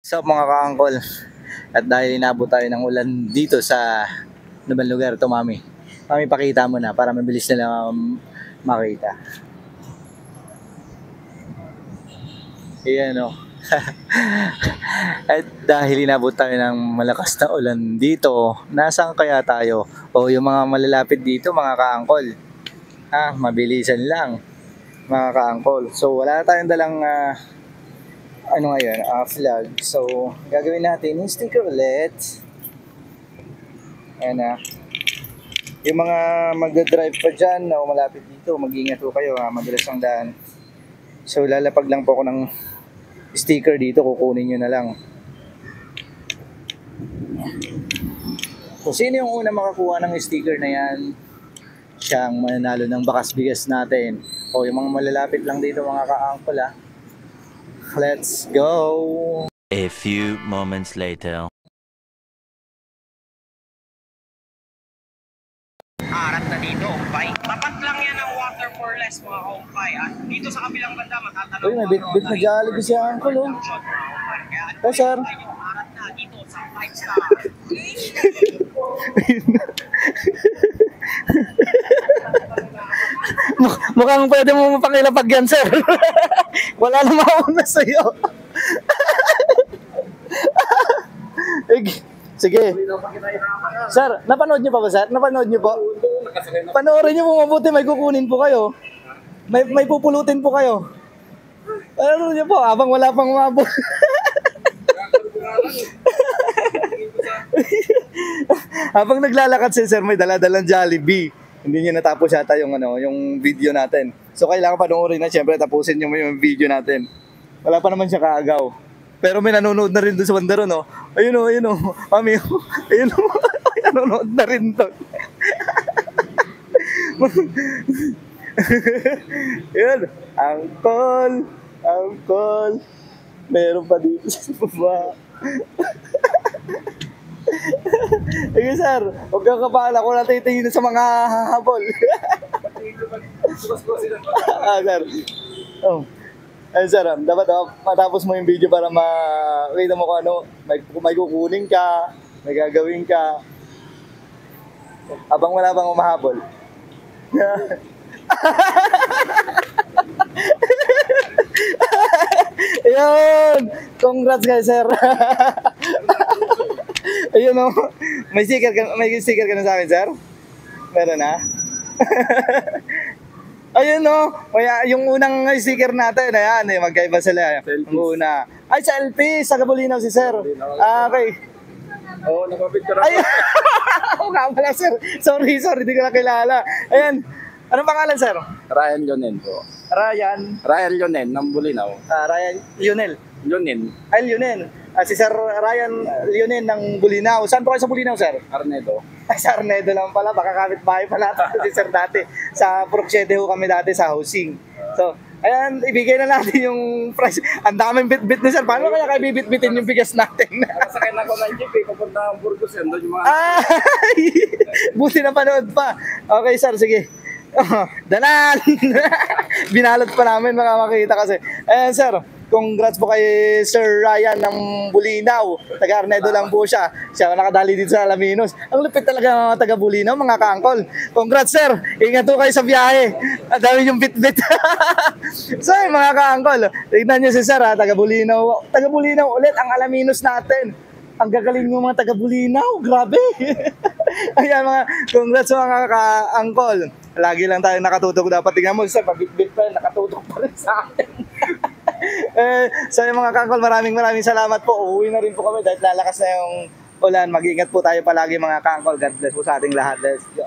So mga ka-angkol, at dahil inabot tayo ng ulan dito sa naban lugar to, Mami. Mami, pakita mo na para mabilis nila makita. Ayan o. At dahil inabot tayo ng malakas na ulan dito, nasaan kaya tayo? O yung mga malalapit dito mga ka-angkol. Mabilisan lang mga ka-angkol. So wala tayong dalang flag. So, gagawin natin yung sticker ulit. Ayan na. Yung mga mag-drive pa dyan na malapit dito, mag-ingat po kayo madalas ang daan. So, lalapag lang po ako ng sticker dito, kukunin nyo na lang. So, sino yung una makakuha ng sticker na yan? Siyang mananalo ng bakas bigas natin. O yung mga malalapit lang dito mga ka-angkol Let's go! A few moments later. Harap na dito, umpay. Tapat lang yan ang water for less mga kaumpay. At dito sa kabilang banda, matatanaw. Uy, may bit na Jollibee siya, Uncle, oh. Hey, sir. Harap na dito sa 5 star. Mukhang pwede mo mapakilapag yan, sir. Wala na mauna sa'yo. Sige. Sir, napanood niyo pa ba, sir? Napanood niyo po? Panoorin niyo po mabuti, may kukunin po kayo. May pupulutin po kayo. Ano niyo po, habang wala pang umabot. Habang naglalakad si sir, may dala-dalang Jollibee. Hindi niya natapos yata yung video natin. So kailangan panoorin na, syempre tapusin niyo yung video natin. Wala pa naman siya kaagaw. Pero may nanonood na rin doon sa banda ron, oh. Ayun oh. Mami, ayun oh. Nanonood na rin doon. Yun. Angkol. Meron pa dito sa baba. Sige sir, huwag kang kapala ko na titingin sa mga habol. Sir. Ayun sir, dapat matapos mo yung video para makita mo kung ano, may kukunin ka, may gagawin ka. Abang wala pang umahabol. Ayun! Congrats guys sir! Ayun o, may sticker ka na sa akin, sir? Meron na? Ayun o, yung unang sticker natin, ayan, magkaiba sila. Yung una. Ay, sa LP, sa Gabulinaw si sir. Okay. Oo, napapicture ako. Ay, oo nga pala, sir. Sorry, hindi ko na kilala. Ayan, anong pangalan, sir? Ryan Lionen po. Ryan Lionen ng Bulinaw. Ryan Lionel. Lionen. Ay, Lionel. Si Sir Ryan Lionel ng Bulinaw. Saan po kayo sa Bulinaw, sir? Arnedo. Ay, sa Arnedo lang pala. Baka kapit-bahay pala si sir dati. Sa Purok 7 ho kami dati sa housing. So, ayan, ibigay na natin yung price. Ang daming bit-bit ni sir. Paano kaya kayo bibit-bitin yung bigas natin? Nakasakay na ako ng jeep eh. Papunta ng Burgos yan. Doon yung mga... Ay! Buti na panood pa. Okay, sir. Sige. Danan! Binalot pa namin mga makita kasi. Ayan, sir. Congrats po kay Sir Ryan ng Bulinaw. Taga-Arnedo lang po siya. Siya nakadali dito sa Alaminos. Ang lupit talaga ng mga taga-Bulinaw, mga ka-angkol. Congrats, sir. Ingat po kayo sa biyahe. Ang dami yung bit-bit. So, mga ka-angkol, tignan nyo si sir, taga-Bulinaw. Taga-Bulinaw ulit ang Alaminos natin. Ang gagaling ng mga taga-Bulinaw. Grabe. Ayan mga, congrats mga ka-angkol. Lagi lang tayo nakatutok. Dapat tingnan mo, sir, pabit-bit pa, nakatutok pa rin sa akin. So yung mga ka-angkol, maraming salamat po. Uuwi na rin po kami dahil lalakas na yung ulan. Mag-ingat po tayo palagi mga ka-angkol. God bless po sa ating lahat. Let's go.